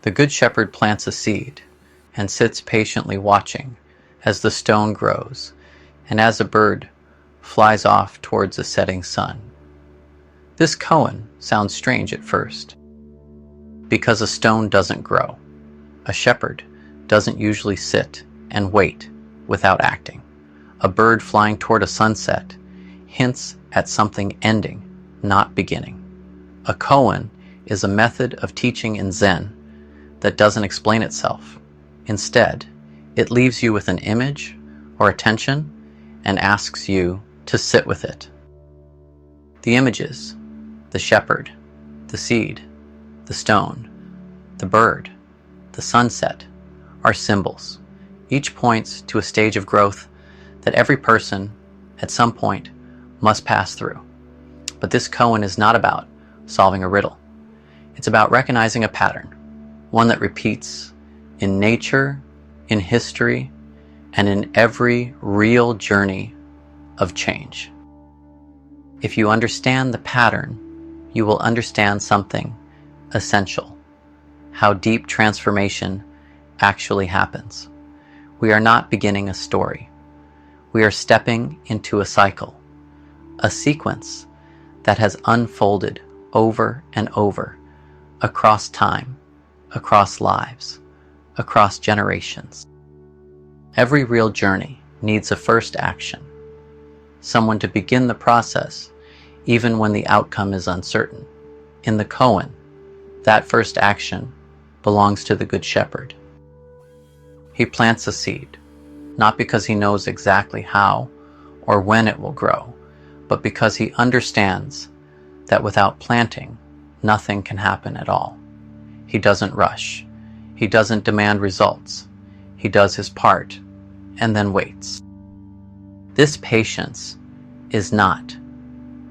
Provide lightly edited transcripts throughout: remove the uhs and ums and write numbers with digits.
The Good Shepherd plants a seed and sits patiently watching as the stone grows and as a bird flies off towards the setting sun. This koan sounds strange at first, because a stone doesn't grow. A shepherd doesn't usually sit and wait without acting. A bird flying toward a sunset hints at something ending, not beginning. A koan is a method of teaching in Zen that doesn't explain itself. Instead, it leaves you with an image or attention and asks you to sit with it. The images, the shepherd, the seed, the stone, the bird, the sunset, are symbols. Each points to a stage of growth that every person, at some point, must pass through. But this koan is not about solving a riddle. It's about recognizing a pattern, one that repeats in nature, in history, and in every real journey of change. If you understand the pattern, you will understand something essential: how deep transformation actually happens. We are not beginning a story. We are stepping into a cycle, a sequence that has unfolded over and over, across time, across lives, across generations. Every real journey needs a first action, someone to begin the process even when the outcome is uncertain. In the koan, that first action belongs to the Good Shepherd. He plants a seed, not because he knows exactly how or when it will grow, but because he understands that without planting, nothing can happen at all. He doesn't rush. He doesn't demand results. He does his part and then waits. This patience is not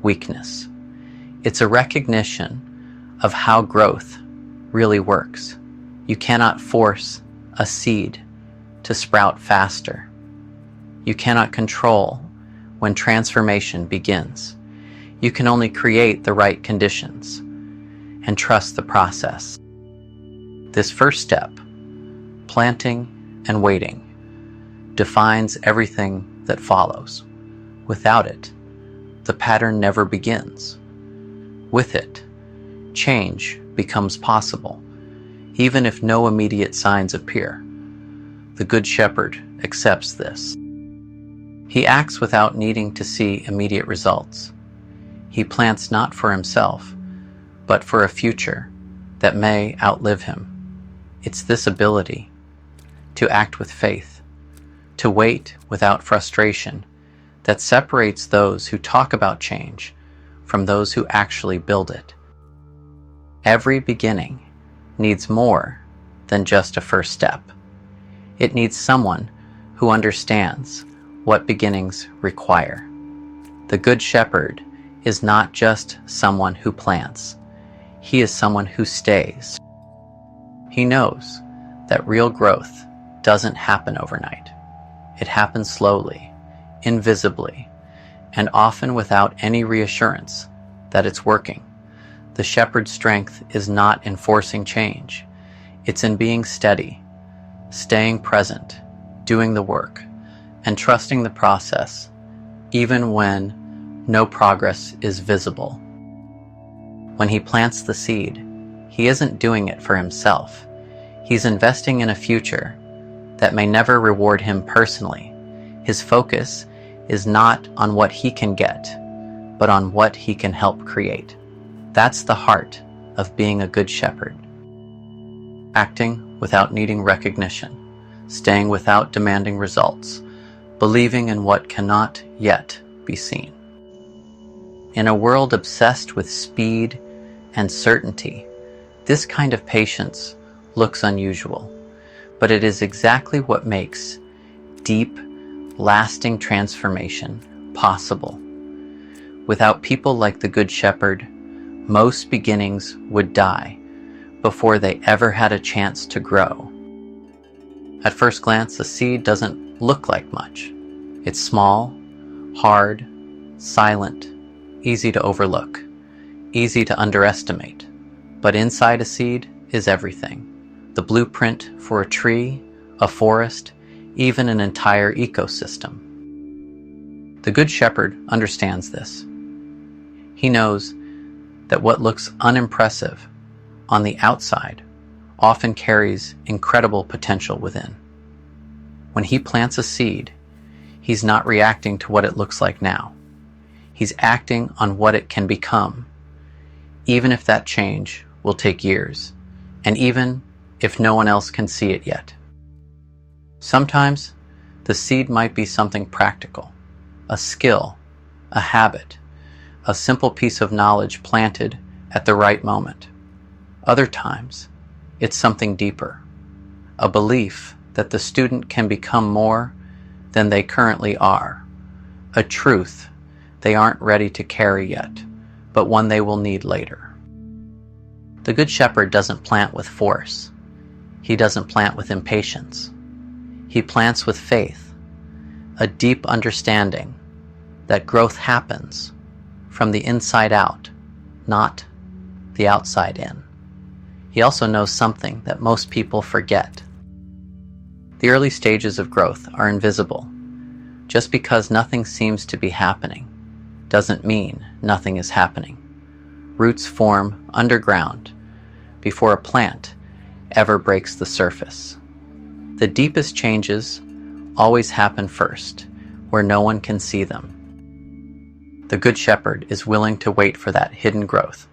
weakness. It's a recognition of how growth really works. You cannot force a seed to sprout faster. You cannot control when transformation begins. You can only create the right conditions and trust the process. This first step, planting and waiting, defines everything that follows. Without it, the pattern never begins. With it, change becomes possible, even if no immediate signs appear. The Good Shepherd accepts this. He acts without needing to see immediate results. He plants not for himself, but for a future that may outlive him. It's this ability to act with faith, to wait without frustration, that separates those who talk about change from those who actually build it. Every beginning needs more than just a first step. It needs someone who understands what beginnings require. The Good Shepherd is not just someone who plants. He is someone who stays. He knows that real growth doesn't happen overnight. It happens slowly, invisibly, and often without any reassurance that it's working. The shepherd's strength is not in forcing change. It's in being steady, staying present, doing the work, and trusting the process, even when no progress is visible. When he plants the seed, he isn't doing it for himself. He's investing in a future that may never reward him personally. His focus is not on what he can get, but on what he can help create. That's the heart of being a good shepherd. Acting without needing recognition, staying without demanding results, believing in what cannot yet be seen. In a world obsessed with speed and certainty, this kind of patience looks unusual, but it is exactly what makes deep, lasting transformation possible. Without people like the Good Shepherd, most beginnings would die before they ever had a chance to grow. At first glance, a seed doesn't look like much. It's small, hard, silent, easy to overlook, easy to underestimate. But inside a seed is everything: the blueprint for a tree, a forest, even an entire ecosystem. The Good Shepherd understands this. He knows that what looks unimpressive on the outside often carries incredible potential within. When he plants a seed, he's not reacting to what it looks like now. He's acting on what it can become, even if that change will take years, and even if no one else can see it yet. Sometimes the seed might be something practical, a skill, a habit, a simple piece of knowledge planted at the right moment. Other times, it's something deeper, a belief that the student can become more than they currently are, a truth they aren't ready to carry yet, but one they will need later. The Good Shepherd doesn't plant with force. He doesn't plant with impatience. He plants with faith, a deep understanding that growth happens from the inside out, not the outside in. He also knows something that most people forget. The early stages of growth are invisible. Just because nothing seems to be happening doesn't mean nothing is happening. Roots form underground before a plant ever breaks the surface. The deepest changes always happen first, where no one can see them. The Good Shepherd is willing to wait for that hidden growth,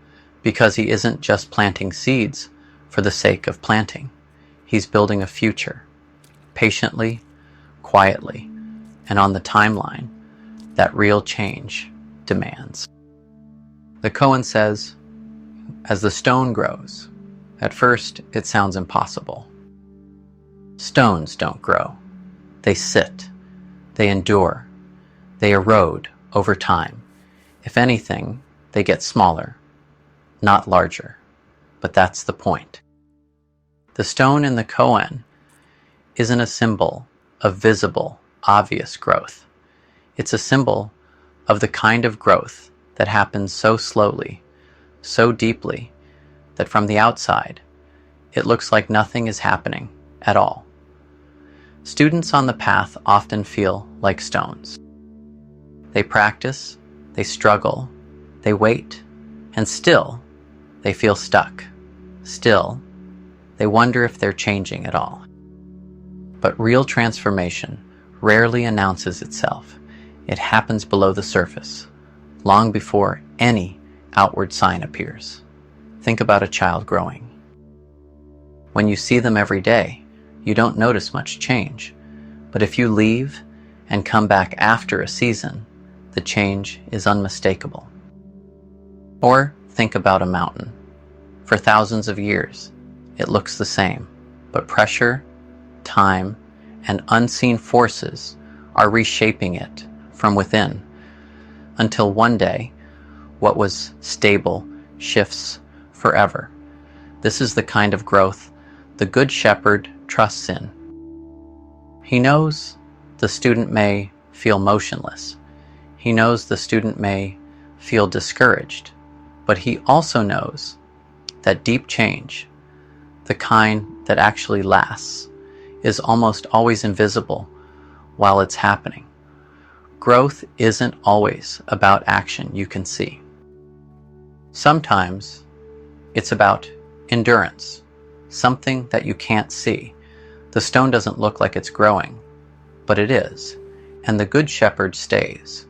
because he isn't just planting seeds for the sake of planting. He's building a future, patiently, quietly, and on the timeline that real change demands. The Koan says, as the stone grows, at first it sounds impossible. Stones don't grow. They sit. They endure. They erode over time. If anything, they get smaller, not larger. But that's the point. The stone in the koan isn't a symbol of visible, obvious growth. It's a symbol of the kind of growth that happens so slowly, so deeply, that from the outside, it looks like nothing is happening at all. Students on the path often feel like stones. They practice, they struggle, they wait, and still, they feel stuck. Still, they wonder if they're changing at all. But real transformation rarely announces itself. It happens below the surface, long before any outward sign appears. Think about a child growing. When you see them every day, you don't notice much change. But if you leave and come back after a season, the change is unmistakable. Or think about a mountain. For thousands of years, it looks the same, but pressure, time, and unseen forces are reshaping it from within, until one day, what was stable shifts forever. This is the kind of growth the Good Shepherd trusts in. He knows the student may feel motionless. He knows the student may feel discouraged, but he also knows that deep change, the kind that actually lasts, is almost always invisible while it's happening. Growth isn't always about action you can see. Sometimes it's about endurance, something that you can't see. The stone doesn't look like it's growing, but it is, and the Good Shepherd stays,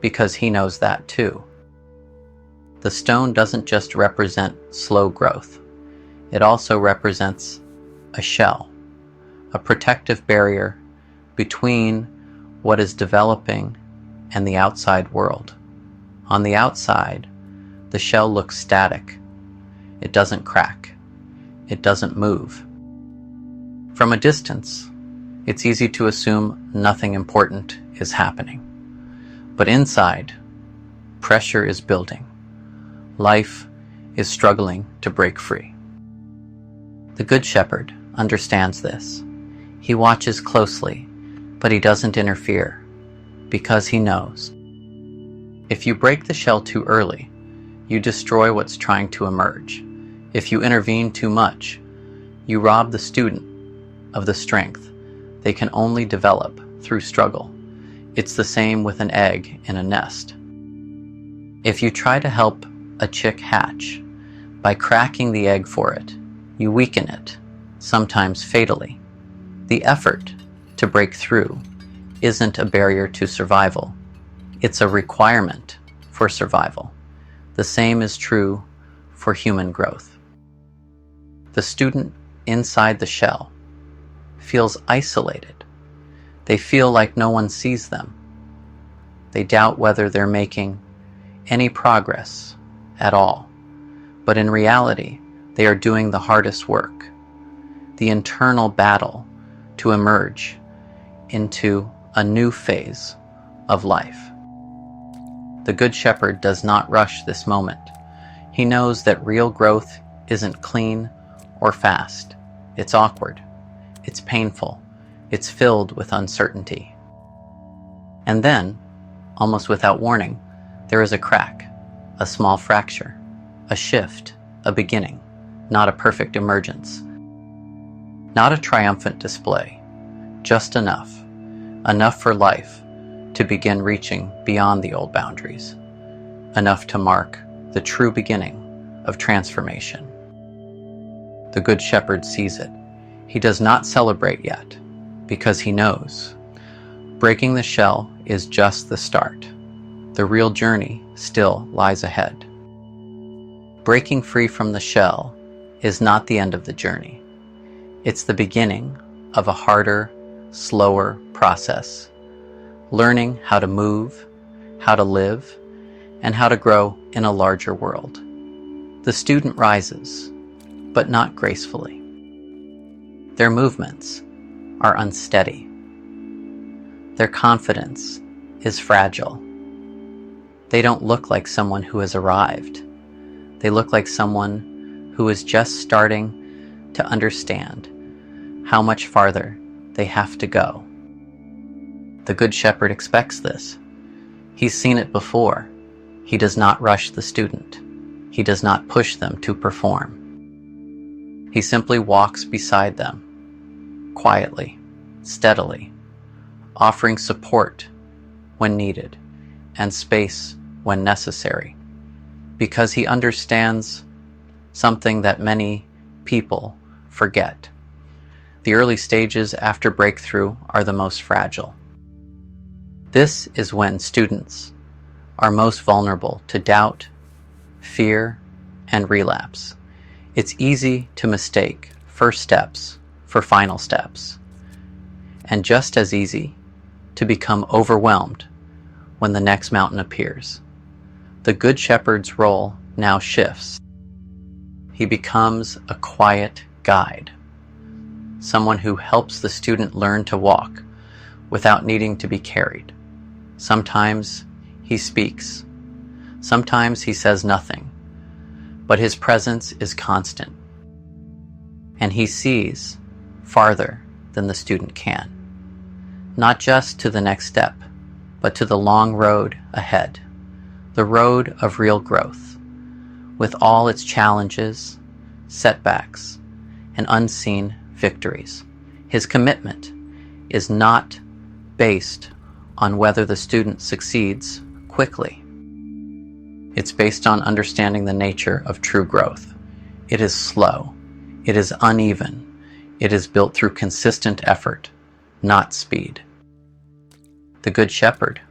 because he knows that too. The stone doesn't just represent slow growth. It also represents a shell, a protective barrier between what is developing and the outside world. On the outside, the shell looks static. It doesn't crack. It doesn't move. From a distance, it's easy to assume nothing important is happening. But inside, pressure is building. Life is struggling to break free. The Good Shepherd understands this. He watches closely, but he doesn't interfere, because he knows. If you break the shell too early, you destroy what's trying to emerge. If you intervene too much, You rob the student of the strength they can only develop through struggle. It's the same with an egg in a nest. If you try to help a chick hatch by cracking the egg for it, you weaken it, sometimes fatally. The effort to break through isn't a barrier to survival. It's a requirement for survival. The same is true for human growth. The student inside the shell feels isolated. They feel like no one sees them. They doubt whether they're making any progress at all. But in reality, they are doing the hardest work, the internal battle to emerge into a new phase of life. The Good Shepherd does not rush this moment. He knows that real growth isn't clean or fast. It's awkward. It's painful. It's filled with uncertainty. And then, almost without warning, there is a crack, a small fracture, a shift, a beginning, not a perfect emergence. Not a triumphant display, just enough for life to begin reaching beyond the old boundaries, enough to mark the true beginning of transformation. The Good Shepherd sees it. He does not celebrate yet, because he knows breaking the shell is just the start. The real journey still lies ahead. Breaking free from the shell is not the end of the journey. It's the beginning of a harder, slower process, learning how to move, how to live, and how to grow in a larger world. The student rises, but not gracefully. Their movements are unsteady. Their confidence is fragile. They don't look like someone who has arrived. They look like someone who is just starting to understand how much farther they have to go. The Good Shepherd expects this. He's seen it before. He does not rush the student. He does not push them to perform. He simply walks beside them, quietly, steadily, offering support when needed and space when necessary, because he understands something that many people forget. The early stages after breakthrough are the most fragile. This is when students are most vulnerable to doubt, fear, and relapse. It's easy to mistake first steps for final steps, and just as easy to become overwhelmed when the next mountain appears. The Good Shepherd's role now shifts. He becomes a quiet guide, someone who helps the student learn to walk without needing to be carried. Sometimes he speaks. Sometimes he says nothing, but his presence is constant, and he sees farther than the student can, not just to the next step, but to the long road ahead, the road of real growth, with all its challenges, setbacks, and unseen victories. His commitment is not based on whether the student succeeds quickly. It's based on understanding the nature of true growth. It is slow. It is uneven. It is built through consistent effort, not speed. The Good Shepherd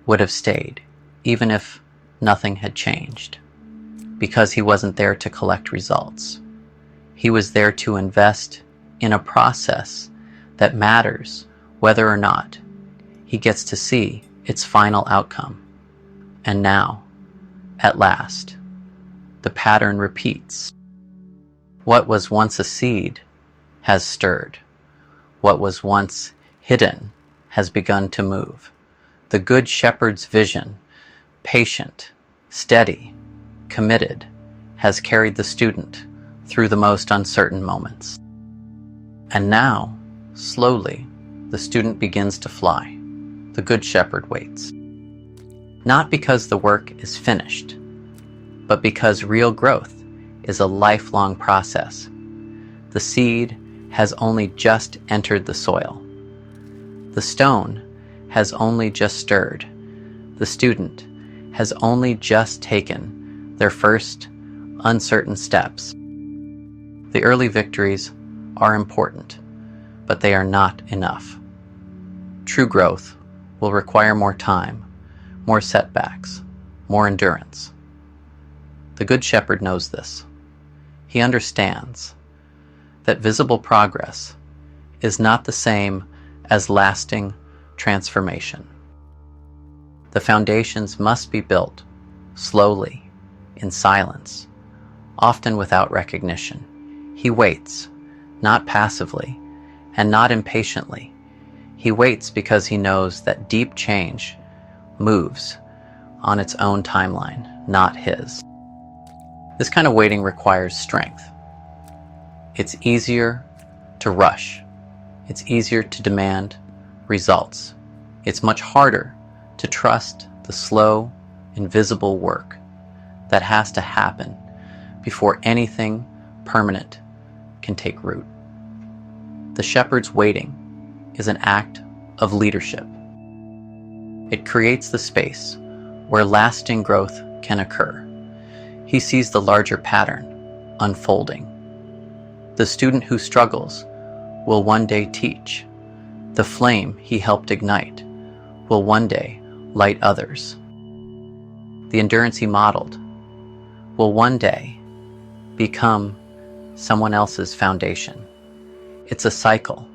would have stayed, even if nothing had changed, because he wasn't there to collect results. He was there to invest in a process that matters whether or not he gets to see its final outcome. And now, at last, the pattern repeats. What was once a seed has stirred. What was once hidden has begun to move. The Good Shepherd's vision, patient, steady, committed, has carried the student through the most uncertain moments. And now, slowly, the student begins to fly. The Good Shepherd waits. Not because the work is finished, but because real growth is a lifelong process. The seed has only just entered the soil. The stone has only just stirred. The student has only just taken their first uncertain steps. The early victories are important, but they are not enough. True growth will require more time, more setbacks, more endurance. The Good Shepherd knows this. He understands that visible progress is not the same as lasting transformation. The foundations must be built slowly, in silence, often without recognition. He waits, not passively, and not impatiently. He waits because he knows that deep change moves on its own timeline, not his. This kind of waiting requires strength. It's easier to rush. It's easier to demand results. It's much harder to trust the slow, invisible work that has to happen before anything permanent can take root. The shepherd's waiting is an act of leadership. It creates the space where lasting growth can occur. He sees the larger pattern unfolding. The student who struggles will one day teach. The flame he helped ignite will one day light others. The endurance he modeled will one day become someone else's foundation. It's a cycle,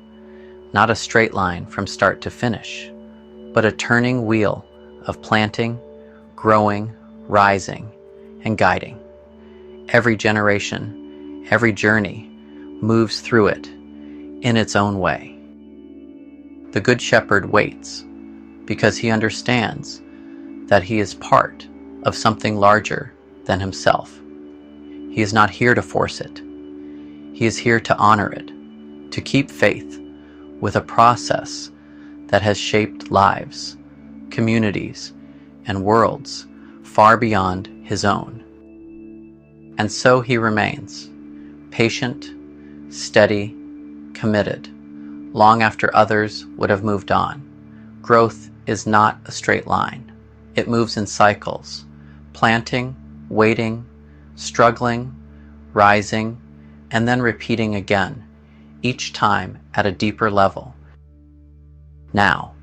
not a straight line from start to finish, but a turning wheel of planting, growing, rising, and guiding. Every generation, every journey moves through it in its own way. The Good Shepherd waits because he understands that he is part of something larger than himself. He is not here to force it. He is here to honor it, to keep faith with a process that has shaped lives, communities, and worlds far beyond his own. And so he remains, patient, steady, committed, long after others would have moved on. Growth is not a straight line. It moves in cycles, planting, waiting, struggling, rising, and then repeating again, each time at a deeper level. Now,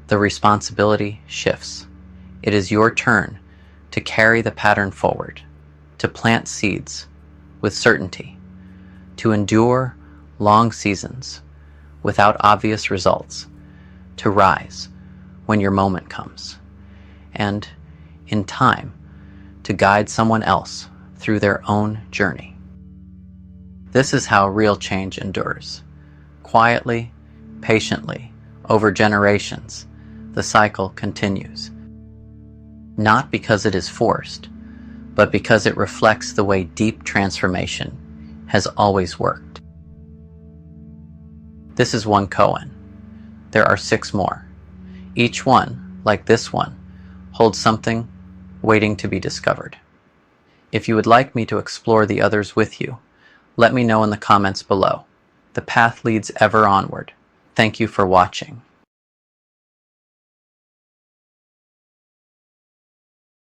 the responsibility shifts. It is your turn to carry the pattern forward, to plant seeds with certainty, to endure long seasons without obvious results, to rise when your moment comes, and in time to guide someone else through their own journey. This is how real change endures. Quietly, patiently, over generations, the cycle continues. Not because it is forced, but because it reflects the way deep transformation has always worked. This is one koan. There are 6 more. Each one, like this one, holds something waiting to be discovered. If you would like me to explore the others with you, let me know in the comments below. The path leads ever onward. Thank you for watching.